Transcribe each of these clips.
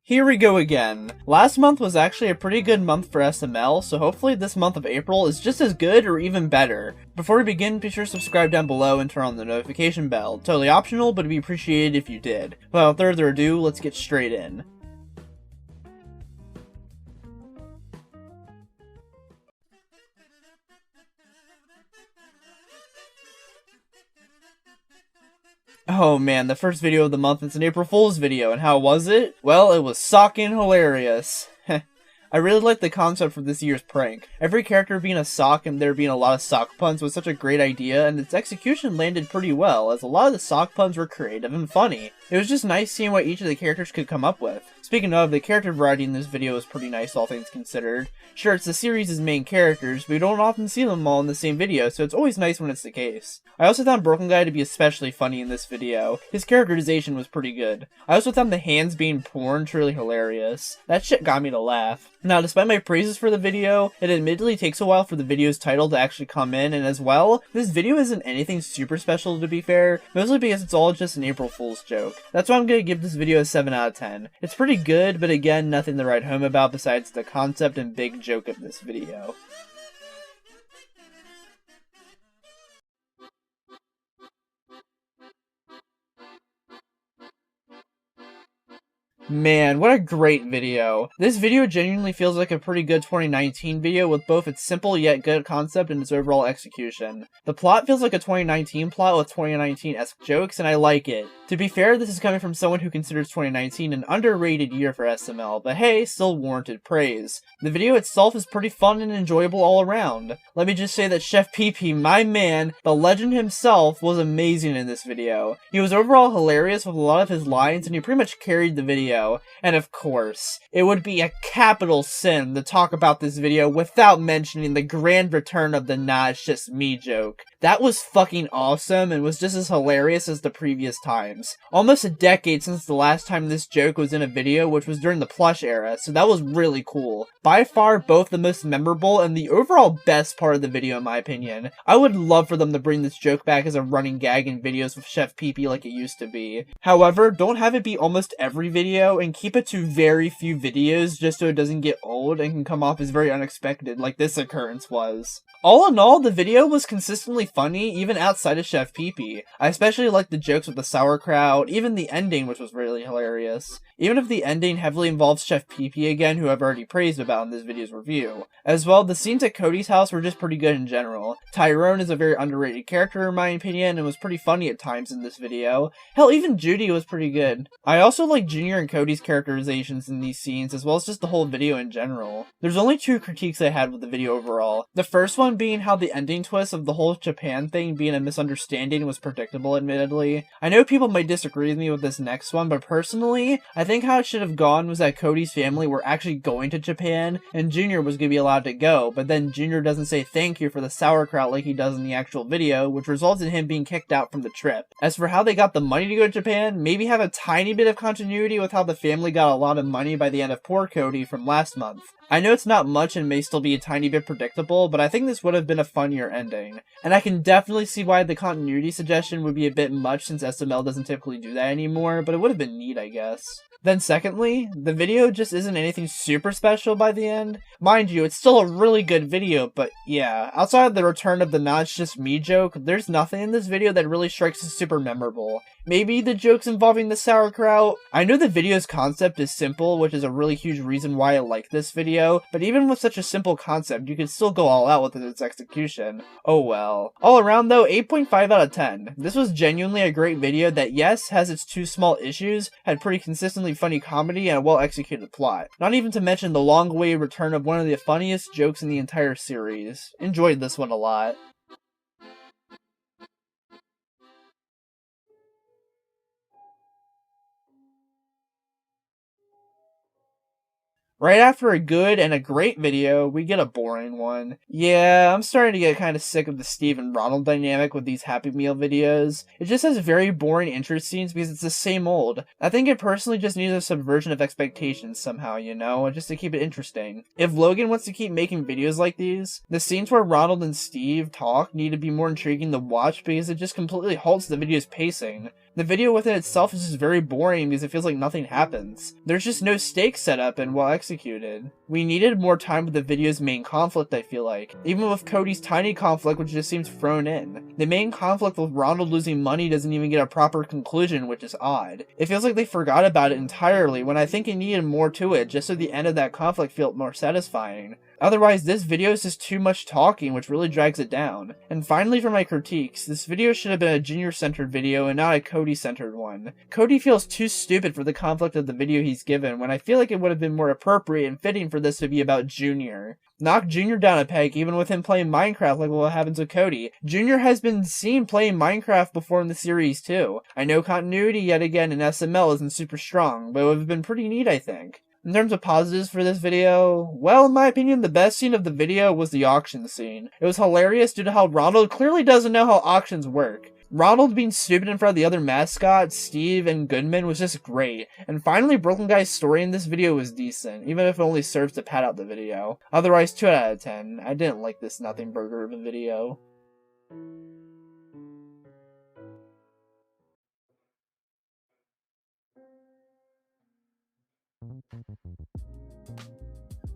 Here we go again. Last month was actually a pretty good month for SML, so hopefully this month of April is just as good or even better. Before we begin, be sure to subscribe down below and turn on the notification bell. Totally optional, but it'd be appreciated if you did. Without further ado, let's get straight in. Oh man, the first video of the month is an April Fool's video, and how was it? Well, it was sockin' hilarious. I really like the concept for this year's prank. Every character being a sock and there being a lot of sock puns was such a great idea, and its execution landed pretty well, as a lot of the sock puns were creative and funny. It was just nice seeing what each of the characters could come up with. Speaking of, the character variety in this video is pretty nice, all things considered. Sure, it's the series' main characters, but we don't often see them all in the same video, so it's always nice when it's the case. I also found Broken Guy to be especially funny in this video. His characterization was pretty good. I also found the hands being porn truly hilarious. That shit got me to laugh. Now, despite my praises for the video, it admittedly takes a while for the video's title to actually come in, and as well, this video isn't anything super special to be fair, mostly because it's all just an April Fool's joke. That's why I'm gonna give this video a 7 out of 10. It's pretty good, but again, nothing to write home about besides the concept and big joke of this video. Man, what a great video. This video genuinely feels like a pretty good 2019 video with both its simple yet good concept and its overall execution. The plot feels like a 2019 plot with 2019-esque jokes, and I like it. To be fair, this is coming from someone who considers 2019 an underrated year for SML, but hey, still warranted praise. The video itself is pretty fun and enjoyable all around. Let me just say that Chef PP, my man, the legend himself, was amazing in this video. He was overall hilarious with a lot of his lines, and he pretty much carried the video. And of course, it would be a capital sin to talk about this video without mentioning the grand return of the "nah, it's just me" joke. That was fucking awesome and was just as hilarious as the previous times. Almost a decade since the last time this joke was in a video, which was during the plush era, so that was really cool. By far both the most memorable and the overall best part of the video in my opinion. I would love for them to bring this joke back as a running gag in videos with Chef PP like it used to be. However, don't have it be almost every video and keep it to very few videos just so it doesn't get old and can come off as very unexpected like this occurrence was. All in all, the video was consistently funny even outside of Chef PP. I especially liked the jokes with the sauerkraut, even the ending, which was really hilarious. Even if the ending heavily involves Chef PP again, who I've already praised about in this video's review. As well, the scenes at Cody's house were just pretty good in general. Tyrone is a very underrated character in my opinion and was pretty funny at times in this video. Hell, even Judy was pretty good. I also like Junior and Cody's characterizations in these scenes, as well as just the whole video in general. There's only two critiques I had with the video overall. The first one being how the ending twist of the whole Japan thing being a misunderstanding was predictable, admittedly. I know people might disagree with me with this next one, but personally, I think how it should have gone was that Cody's family were actually going to Japan, and Junior was gonna be allowed to go, but then Junior doesn't say thank you for the sauerkraut like he does in the actual video, which results in him being kicked out from the trip. As for how they got the money to go to Japan, maybe have a tiny bit of continuity with how the family got a lot of money by the end of Poor Cody from last month. I know it's not much and may still be a tiny bit predictable, but I think this would have been a funnier ending. And I can definitely see why the continuity suggestion would be a bit much since SML doesn't typically do that anymore, but it would have been neat, I guess. Then secondly, the video just isn't anything super special by the end. Mind you, it's still a really good video, but yeah, outside of the return of the "nah, it's just me" joke, there's nothing in this video that really strikes as super memorable. Maybe the jokes involving the sauerkraut? I know the video's concept is simple, which is a really huge reason why I like this video, but even with such a simple concept, you can still go all out with its execution. Oh well. All around though, 8.5 out of 10. This was genuinely a great video that, yes, has its two small issues, had pretty consistently funny comedy and a well-executed plot. Not even to mention the long-awaited return of one of the funniest jokes in the entire series. Enjoyed this one a lot. Right after a good and a great video, we get a boring one. Yeah, I'm starting to get kind of sick of the Steve and Ronald dynamic with these Happy Meal videos. It just has very boring intro scenes because it's the same old. I think it personally just needs a subversion of expectations somehow, you know, just to keep it interesting. If Logan wants to keep making videos like these, the scenes where Ronald and Steve talk need to be more intriguing to watch because it just completely halts the video's pacing. The video within itself is just very boring because it feels like nothing happens. There's just no stakes set up and well executed. We needed more time with the video's main conflict, I feel like. Even with Cody's tiny conflict, which just seems thrown in. The main conflict with Ronald losing money doesn't even get a proper conclusion, which is odd. It feels like they forgot about it entirely when I think it needed more to it, just so the end of that conflict felt more satisfying. Otherwise, this video is just too much talking, which really drags it down. And finally, for my critiques, this video should have been a Junior-centered video and not a Cody-centered one. Cody feels too stupid for the conflict of the video he's given, when I feel like it would have been more appropriate and fitting for this to be about Junior. Knock Junior down a peg, even with him playing Minecraft like what happens with Cody. Junior has been seen playing Minecraft before in the series too. I know continuity yet again in SML isn't super strong, but it would have been pretty neat, I think. In terms of positives for this video, well, in my opinion, the best scene of the video was the auction scene. It was hilarious due to how Ronald clearly doesn't know how auctions work. Ronald being stupid in front of the other mascots, Steve and Goodman, was just great. And finally, Brooklyn Guy's story in this video was decent, even if it only serves to pad out the video. Otherwise, 2 out of 10. I didn't like this nothing burger of a video.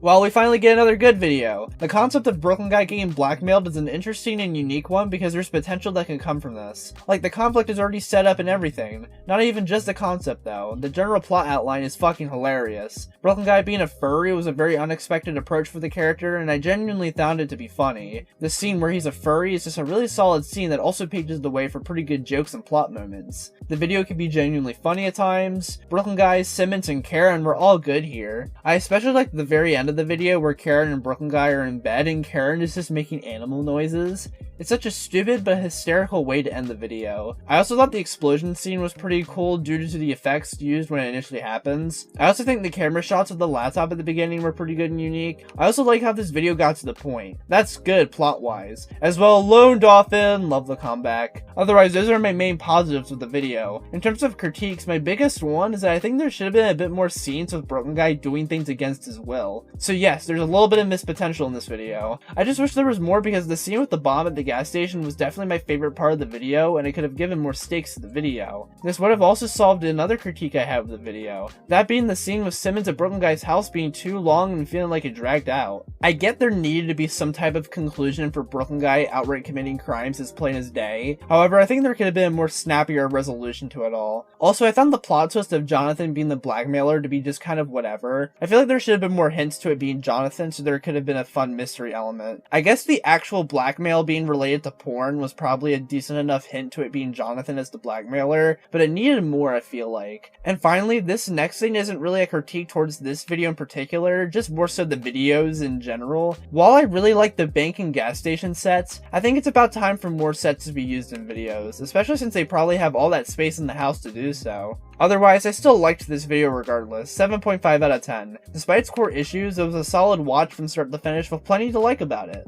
Well, we finally get another good video. The concept of Brooklyn Guy getting blackmailed is an interesting and unique one because there's potential that can come from this. Like, the conflict is already set up and everything. Not even just the concept though. The general plot outline is fucking hilarious. Brooklyn Guy being a furry was a very unexpected approach for the character, and I genuinely found it to be funny. The scene where he's a furry is just a really solid scene that also paves the way for pretty good jokes and plot moments. The video can be genuinely funny at times. Brooklyn Guy, Simmons, and Karen were all good here. I especially liked the very end of the video where Karen and Brooklyn Guy are in bed and Karen is just making animal noises. It's such a stupid but hysterical way to end the video. I also thought the explosion scene was pretty cool due to the effects used when it initially happens. I also think the camera shots of the laptop at the beginning were pretty good and unique. I also like how this video got to the point. That's good plot-wise. As well, Lone Dolphin, love the comeback. Otherwise, those are my main positives with the video. In terms of critiques, my biggest one is that I think there should have been a bit more scenes with Brooklyn Guy doing things against his will. So yes, there's a little bit of missed potential in this video. I just wish there was more because the scene with the bomb at the gas station was definitely my favorite part of the video, and it could have given more stakes to the video. This would have also solved another critique I have of the video, that being the scene with Simmons at Brooklyn Guy's house being too long and feeling like it dragged out. I get there needed to be some type of conclusion for Brooklyn Guy outright committing crimes as plain as day, however I think there could have been a more snappier resolution to it all. Also, I found the plot twist of Jonathan being the blackmailer to be just kind of whatever. I feel like there should have been more hints to it being Jonathan, so there could have been a fun mystery element. I guess the actual blackmail being related to porn was probably a decent enough hint to it being Jonathan as the blackmailer, but it needed more, I feel like. And finally, this next thing isn't really a critique towards this video in particular, just more so the videos in general. While I really like the bank and gas station sets, I think it's about time for more sets to be used in videos, especially since they probably have all that space in the house to do so. Otherwise, I still liked this video regardless, 7.5 out of 10. Despite its core issues, it was a solid watch from start to finish with plenty to like about it.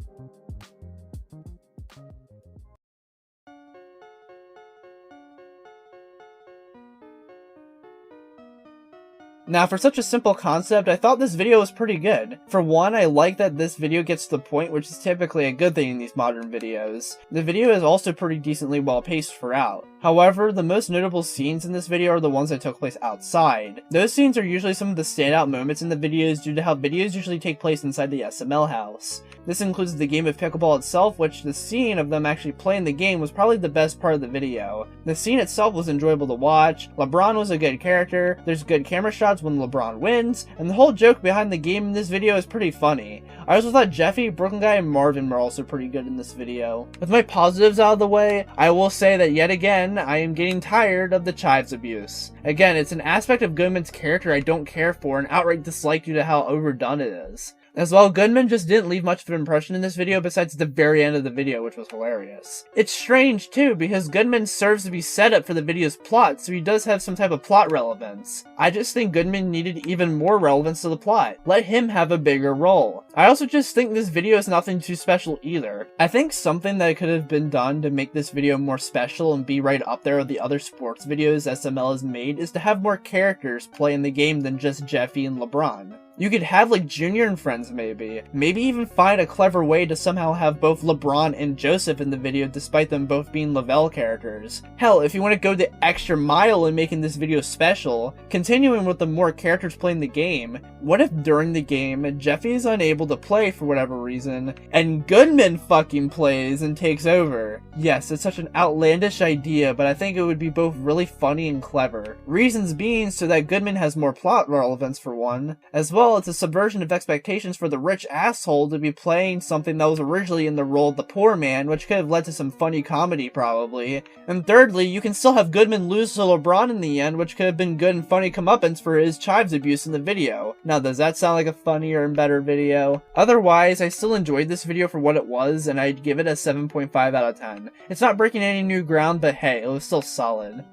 Now, for such a simple concept, I thought this video was pretty good. For one, I like that this video gets to the point, which is typically a good thing in these modern videos. The video is also pretty decently well paced throughout. However, the most notable scenes in this video are the ones that took place outside. Those scenes are usually some of the standout moments in the videos due to how videos usually take place inside the SML house. This includes the game of Pickleball itself, which the scene of them actually playing the game was probably the best part of the video. The scene itself was enjoyable to watch, LeBron was a good character, there's good camera shots when LeBron wins, and the whole joke behind the game in this video is pretty funny. I also thought Jeffy, Brooklyn Guy, and Marvin were also pretty good in this video. With my positives out of the way, I will say that yet again, I am getting tired of the chives abuse. Again, it's an aspect of Goodman's character I don't care for and outright dislike due to how overdone it is. As well, Goodman just didn't leave much of an impression in this video besides the very end of the video, which was hilarious. It's strange too, because Goodman serves to be set up for the video's plot, so he does have some type of plot relevance. I just think Goodman needed even more relevance to the plot. Let him have a bigger role. I also just think this video is nothing too special either. I think something that could have been done to make this video more special and be right up there with the other sports videos SML has made is to have more characters play in the game than just Jeffy and LeBron. You could have like Junior and friends maybe even find a clever way to somehow have both LeBron and Joseph in the video despite them both being Lavelle characters. Hell, if you want to go the extra mile in making this video special, continuing with the more characters playing the game, what if during the game, Jeffy is unable to play for whatever reason, and Goodman fucking plays and takes over? Yes, it's such an outlandish idea, but I think it would be both really funny and clever. Reasons being so that Goodman has more plot relevance for one. As well, it's a subversion of expectations for the rich asshole to be playing something that was originally in the role of the poor man, which could have led to some funny comedy probably. And thirdly, you can still have Goodman lose to LeBron in the end, which could have been good and funny comeuppance for his chives abuse in the video. Now, does that sound like a funnier and better video? Otherwise, I still enjoyed this video for what it was, and I'd give it a 7.5 out of 10. It's not breaking any new ground, but hey, it was still solid.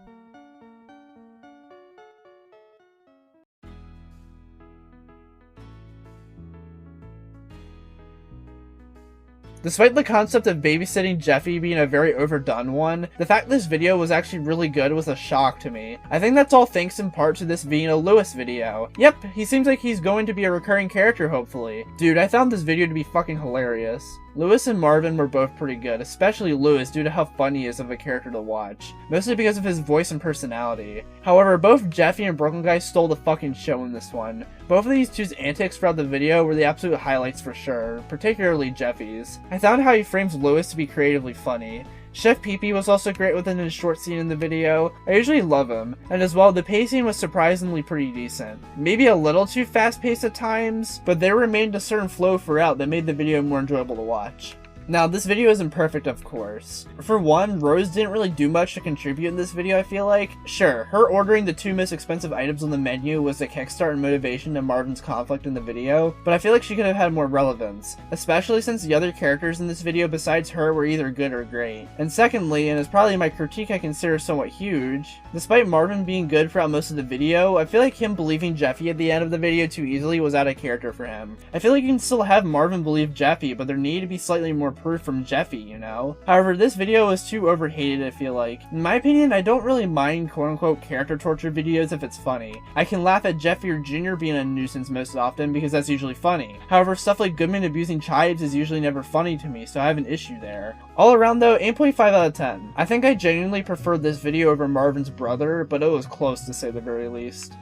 Despite the concept of babysitting Jeffy being a very overdone one, the fact this video was actually really good was a shock to me. I think that's all thanks in part to this being a Lewis video. Yep, he seems like he's going to be a recurring character hopefully. Dude, I found this video to be fucking hilarious. Lewis and Marvin were both pretty good, especially Lewis due to how funny he is of a character to watch, mostly because of his voice and personality. However, both Jeffy and Brooklyn Guy stole the fucking show in this one. Both of these two's antics throughout the video were the absolute highlights for sure, particularly Jeffy's. I found how he frames Lewis to be creatively funny. Chef Pee-Pee was also great within his short scene in the video. I usually love him, and as well, the pacing was surprisingly pretty decent. Maybe a little too fast-paced at times, but there remained a certain flow throughout that made the video more enjoyable to watch. Now, this video isn't perfect, of course. For one, Rose didn't really do much to contribute in this video, I feel like. Sure, her ordering the two most expensive items on the menu was the kickstart and motivation to Marvin's conflict in the video, but I feel like she could have had more relevance, especially since the other characters in this video besides her were either good or great. And secondly, and it's probably my critique I consider somewhat huge, despite Marvin being good throughout most of the video, I feel like him believing Jeffy at the end of the video too easily was out of character for him. I feel like you can still have Marvin believe Jeffy, but there needed to be slightly more proof from Jeffy, you know? However, this video is too overhated, I feel like. In my opinion, I don't really mind quote-unquote character torture videos if it's funny. I can laugh at Jeffy or Junior being a nuisance most often because that's usually funny. However, stuff like Goodman abusing chives is usually never funny to me, so I have an issue there. All around though, 8.5 out of 10. I think I genuinely preferred this video over Marvin's brother, but it was close to say the very least.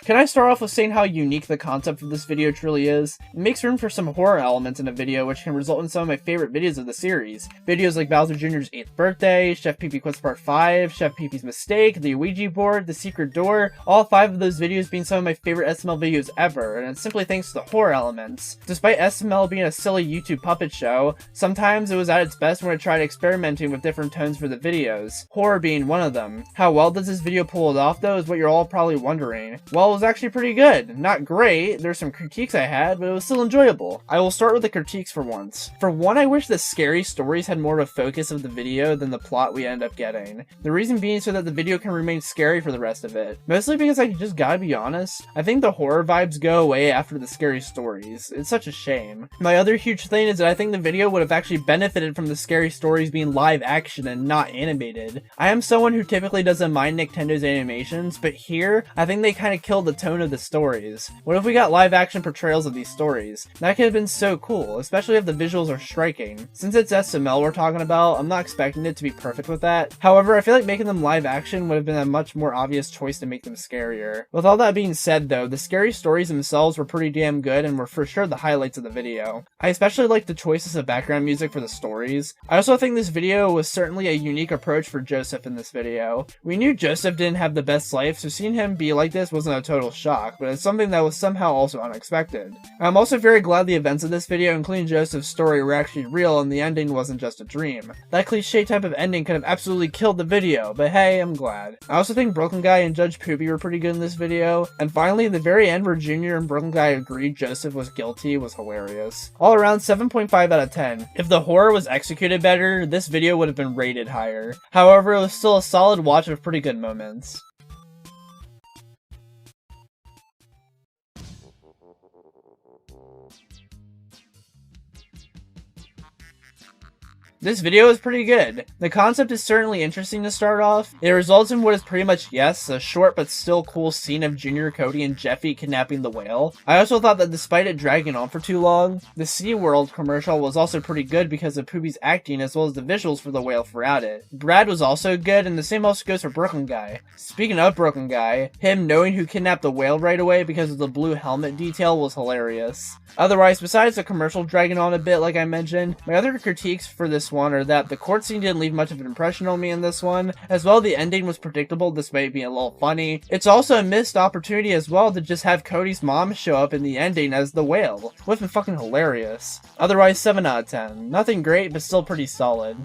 Can I start off with saying how unique the concept of this video truly is? It makes room for some horror elements in a video which can result in some of my favorite videos of the series. Videos like Bowser Jr.'s 8th birthday, Chef Pee-Pee Quits Part 5, Chef Pee-Pee's Mistake, the Ouija board, the secret door, all 5 of those videos being some of my favorite SML videos ever, and it's simply thanks to the horror elements. Despite SML being a silly YouTube puppet show, sometimes it was at its best when it tried experimenting with different tones for the videos, horror being one of them. How well does this video pull it off though is what you're all probably wondering. Well, was actually pretty good. Not great, there's some critiques I had, but it was still enjoyable. I will start with the critiques for once. For one, I wish the scary stories had more of a focus of the video than the plot we end up getting. The reason being so that the video can remain scary for the rest of it. Mostly because I just gotta be honest, I think the horror vibes go away after the scary stories. It's such a shame. My other huge thing is that I think the video would have actually benefited from the scary stories being live action and not animated. I am someone who typically doesn't mind Nintendo's animations, but here, I think they kind of killed the tone of the stories. What if we got live action portrayals of these stories? That could have been so cool, especially if the visuals are striking. Since it's SML we're talking about, I'm not expecting it to be perfect with that. However, I feel like making them live action would have been a much more obvious choice to make them scarier. With all that being said though, the scary stories themselves were pretty damn good and were for sure the highlights of the video. I especially liked the choices of background music for the stories. I also think this video was certainly a unique approach for Joseph in this video. We knew Joseph didn't have the best life, so seeing him be like this wasn't a total shock, but it's something that was somehow also unexpected. I'm also very glad the events of this video, including Joseph's story, were actually real and the ending wasn't just a dream. That cliche type of ending could have absolutely killed the video, but hey, I'm glad. I also think Brooklyn Guy and Judge Poopy were pretty good in this video, and finally, the very end where Junior and Brooklyn Guy agreed Joseph was guilty was hilarious. All around, 7.5 out of 10. If the horror was executed better, this video would have been rated higher. However, it was still a solid watch with pretty good moments. This video is pretty good. The concept is certainly interesting to start off. It results in what is pretty much, yes, a short but still cool scene of Junior, Cody, and Jeffy kidnapping the whale. I also thought that despite it dragging on for too long, the Seaworld commercial was also pretty good because of Poopy's acting as well as the visuals for the whale throughout it. Brad was also good, and the same also goes for Brooklyn Guy. Speaking of Brooklyn Guy, him knowing who kidnapped the whale right away because of the blue helmet detail was hilarious. Otherwise, besides the commercial dragging on a bit like I mentioned, my other critiques for this one are that the court scene didn't leave much of an impression on me in this one, as well the ending was predictable despite being a little funny. It's also a missed opportunity as well to just have Cody's mom show up in the ending as the whale. Would've been fucking hilarious. Otherwise, 7 out of 10. Nothing great, but still pretty solid.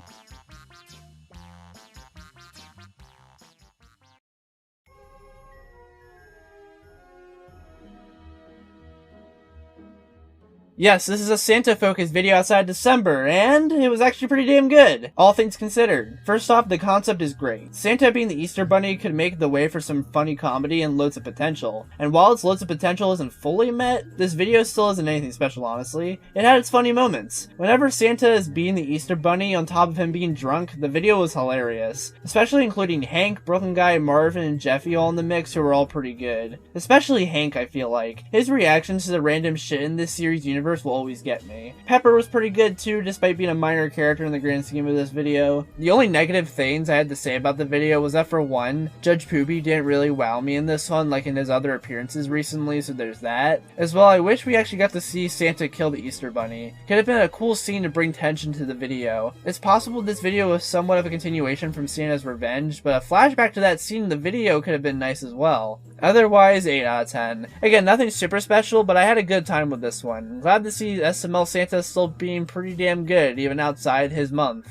Yes, this is a Santa-focused video outside December, and it was actually pretty damn good, all things considered. First off, the concept is great. Santa being the Easter Bunny could make the way for some funny comedy and loads of potential. And while its loads of potential isn't fully met, this video still isn't anything special, honestly. It had its funny moments. Whenever Santa is being the Easter Bunny on top of him being drunk, the video was hilarious. Especially including Hank, Brooklyn Guy, Marvin, and Jeffy all in the mix who were all pretty good. Especially Hank, I feel like. His reactions to the random shit in this series universe will always get me. Pepper was pretty good too, despite being a minor character in the grand scheme of this video. The only negative things I had to say about the video was that for one, Judge Poopy didn't really wow me in this one like in his other appearances recently, so there's that. As well, I wish we actually got to see Santa kill the Easter Bunny. Could have been a cool scene to bring tension to the video. It's possible this video was somewhat of a continuation from Santa's Revenge, but a flashback to that scene in the video could have been nice as well. Otherwise, 8 out of 10. Again, nothing super special, but I had a good time with this one. I'm glad to see SML Santa still being pretty damn good, even outside his month.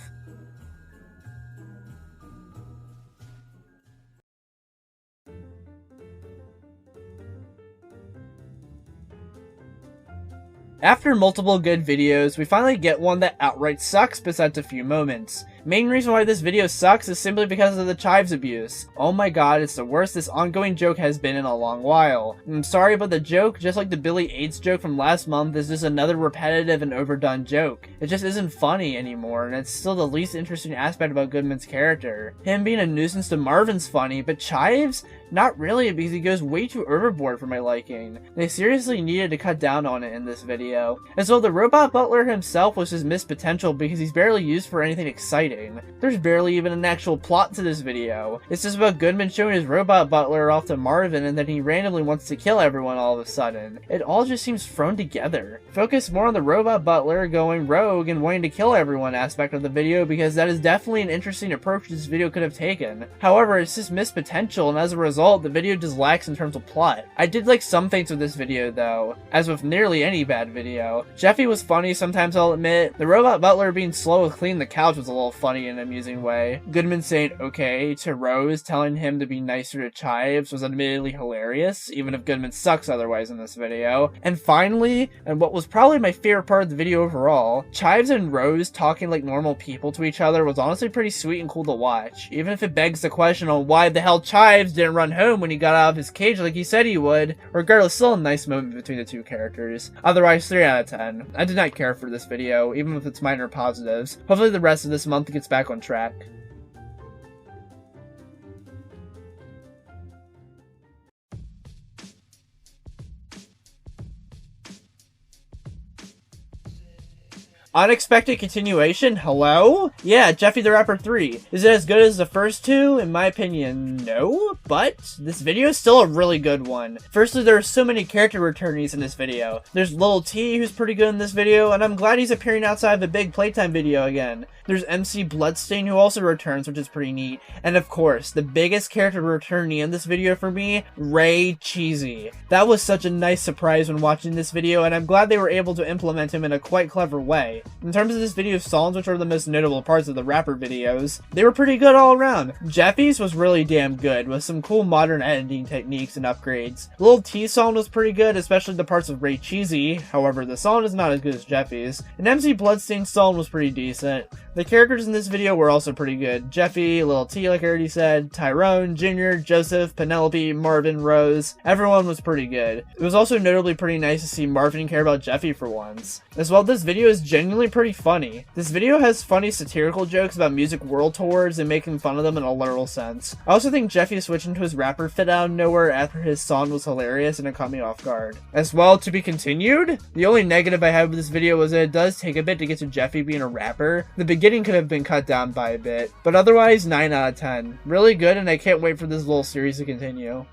After multiple good videos, we finally get one that outright sucks besides a few moments. Main reason why this video sucks is simply because of the chives abuse. Oh my god, it's the worst this ongoing joke has been in a long while. I'm sorry, but the joke, just like the Billy AIDS joke from last month, is just another repetitive and overdone joke. It just isn't funny anymore, and it's still the least interesting aspect about Goodman's character. Him being a nuisance to Marvin's funny, but chives? Not really, because he goes way too overboard for my liking. They seriously needed to cut down on it in this video. As well, the robot butler himself was just missed potential because he's barely used for anything exciting. There's barely even an actual plot to this video. It's just about Goodman showing his robot butler off to Marvin and then he randomly wants to kill everyone all of a sudden. It all just seems thrown together. Focus more on the robot butler going rogue and wanting to kill everyone aspect of the video because that is definitely an interesting approach this video could have taken. However, it's just missed potential and as a result, the video just lacks in terms of plot. I did like some things with this video though, as with nearly any bad video. Jeffy was funny sometimes, I'll admit. The robot butler being slow with cleaning the couch was a little funny in an amusing way. Goodman saying okay to Rose, telling him to be nicer to Chives was admittedly hilarious, even if Goodman sucks otherwise in this video. And finally, and what was probably my favorite part of the video overall, Chives and Rose talking like normal people to each other was honestly pretty sweet and cool to watch, even if it begs the question on why the hell Chives didn't run home when he got out of his cage like he said he would. Regardless, still a nice moment between the two characters. Otherwise, 3 out of 10. I did not care for this video, even with its minor positives. Hopefully the rest of this month gets back on track. Unexpected continuation? Hello? Yeah, Jeffy the Rapper 3. Is it as good as the first two? In my opinion, no. But this video is still a really good one. Firstly, there are so many character returnees in this video. There's Lil T, who's pretty good in this video, and I'm glad he's appearing outside of a big playtime video again. There's MC Bloodstain, who also returns, which is pretty neat. And of course, the biggest character returnee in this video for me, Ray Cheesy. That was such a nice surprise when watching this video, and I'm glad they were able to implement him in a quite clever way. In terms of this video's songs, which are the most notable parts of the rapper videos, they were pretty good all around. Jeffy's was really damn good, with some cool modern editing techniques and upgrades. Lil T's song was pretty good, especially the parts of Ray Cheesy, however the song is not as good as Jeffy's. And MC Bloodstain's song was pretty decent. The characters in this video were also pretty good. Jeffy, Lil T like I already said, Tyrone, Junior, Joseph, Penelope, Marvin, Rose, everyone was pretty good. It was also notably pretty nice to see Marvin care about Jeffy for once. As well, this video is genuinely genuinely pretty funny. This video has funny satirical jokes about music world tours and making fun of them in a literal sense. I also think Jeffy switching to his rapper fit out of nowhere after his song was hilarious and it caught me off guard. As well, to be continued? The only negative I have with this video was that it does take a bit to get to Jeffy being a rapper. The beginning could have been cut down by a bit, but otherwise 9 out of 10. Really good, and I can't wait for this little series to continue.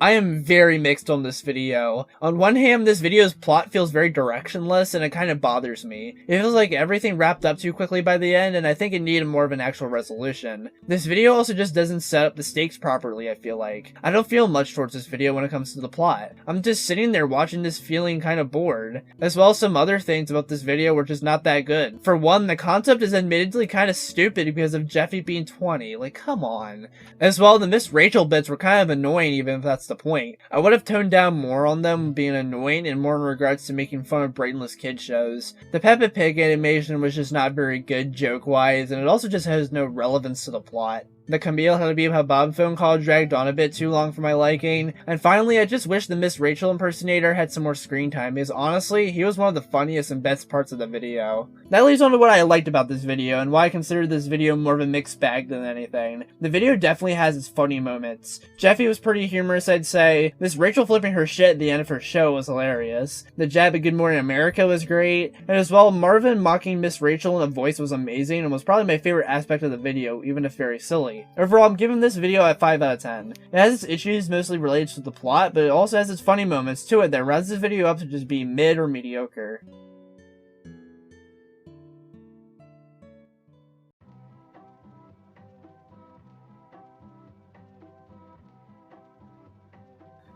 I am very mixed on this video. On one hand, this video's plot feels very directionless and it kind of bothers me. It feels like everything wrapped up too quickly by the end and I think it needed more of an actual resolution. This video also just doesn't set up the stakes properly, I feel like. I don't feel much towards this video when it comes to the plot. I'm just sitting there watching this feeling kind of bored. As well as some other things about this video were just not that good. For one, the concept is admittedly kind of stupid because of Jeffy being 20. Like, come on. As well, the Miss Rachel bits were kind of annoying even if that's the point. I would have toned down more on them being annoying and more in regards to making fun of brainless kid shows. The Peppa Pig animation was just not very good joke-wise, and it also just has no relevance to the plot. The Camille How to Be a Bob phone call dragged on a bit too long for my liking. And finally, I just wish the Miss Rachel impersonator had some more screen time, because honestly, he was one of the funniest and best parts of the video. That leads on to what I liked about this video, and why I consider this video more of a mixed bag than anything. The video definitely has its funny moments. Jeffy was pretty humorous, I'd say. Miss Rachel flipping her shit at the end of her show was hilarious. The jab at Good Morning America was great. And as well, Marvin mocking Miss Rachel in a voice was amazing, and was probably my favorite aspect of the video, even if very silly. Overall, I'm giving this video a 5 out of 10. It has its issues mostly related to the plot, but it also has its funny moments to it that rounds this video up to just being mid or mediocre.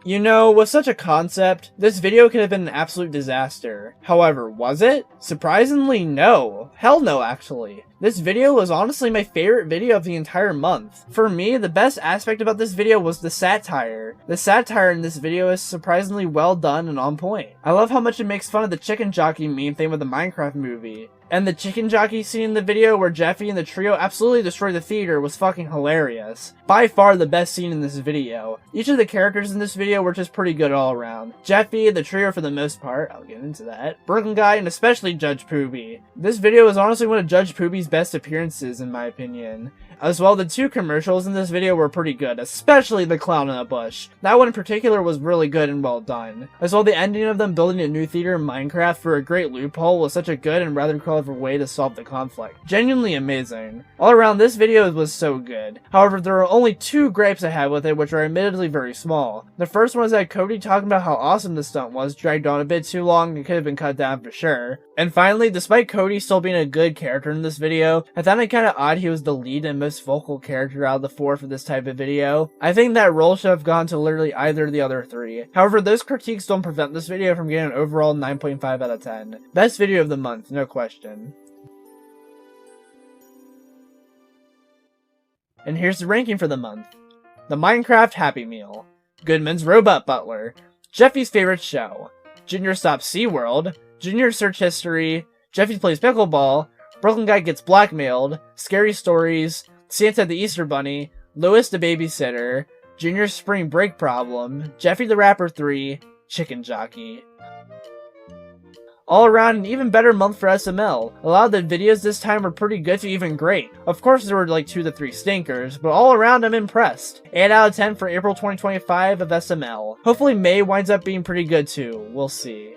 You know, with such a concept, this video could have been an absolute disaster. However, was it? Surprisingly, no. Hell no, actually. This video was honestly my favorite video of the entire month. For me, the best aspect about this video was the satire. The satire in this video is surprisingly well done and on point. I love how much it makes fun of the chicken jockey meme thing with the Minecraft movie. And the chicken jockey scene in the video where Jeffy and the trio absolutely destroy the theater was fucking hilarious. By far the best scene in this video. Each of the characters in this video were just pretty good all around. Jeffy, the trio for the most part, I'll get into that, Brooklyn Guy, and especially Judge Poopy. This video is honestly one of Judge Poopy's best appearances in my opinion. As well, the two commercials in this video were pretty good, especially the clown in a bush. That one in particular was really good and well done. As well, the ending of them building a new theater in Minecraft for a great loophole was such a good and rather clever way to solve the conflict. Genuinely amazing. All around, this video was so good. However, there are only two gripes I have with it, which are admittedly very small. The first one is that Cody talking about how awesome the stunt was dragged on a bit too long and could have been cut down for sure. And finally, despite Cody still being a good character in this video, I found it kinda odd he was the lead and most vocal character out of the four for this type of video. I think that role should have gone to literally either of the other three. However, those critiques don't prevent this video from getting an overall 9.5 out of 10. Best video of the month, no question. And here's the ranking for the month. The Minecraft Happy Meal, Goodman's Robot Butler, Jeffy's Favorite Show, Junior Stops Seaworld, Junior Search History, Jeffy Plays Pickleball, Brooklyn Guy Gets Blackmailed, Scary Stories, Santa the Easter Bunny, Louis the Babysitter, Junior Spring Break Problem, Jeffy the Rapper 3, Chicken Jockey. All around, an even better month for SML. A lot of the videos this time were pretty good to even great. Of course there were like 2 to 3 stinkers, but all around I'm impressed. 8 out of 10 for April 2025 of SML. Hopefully May winds up being pretty good too, we'll see.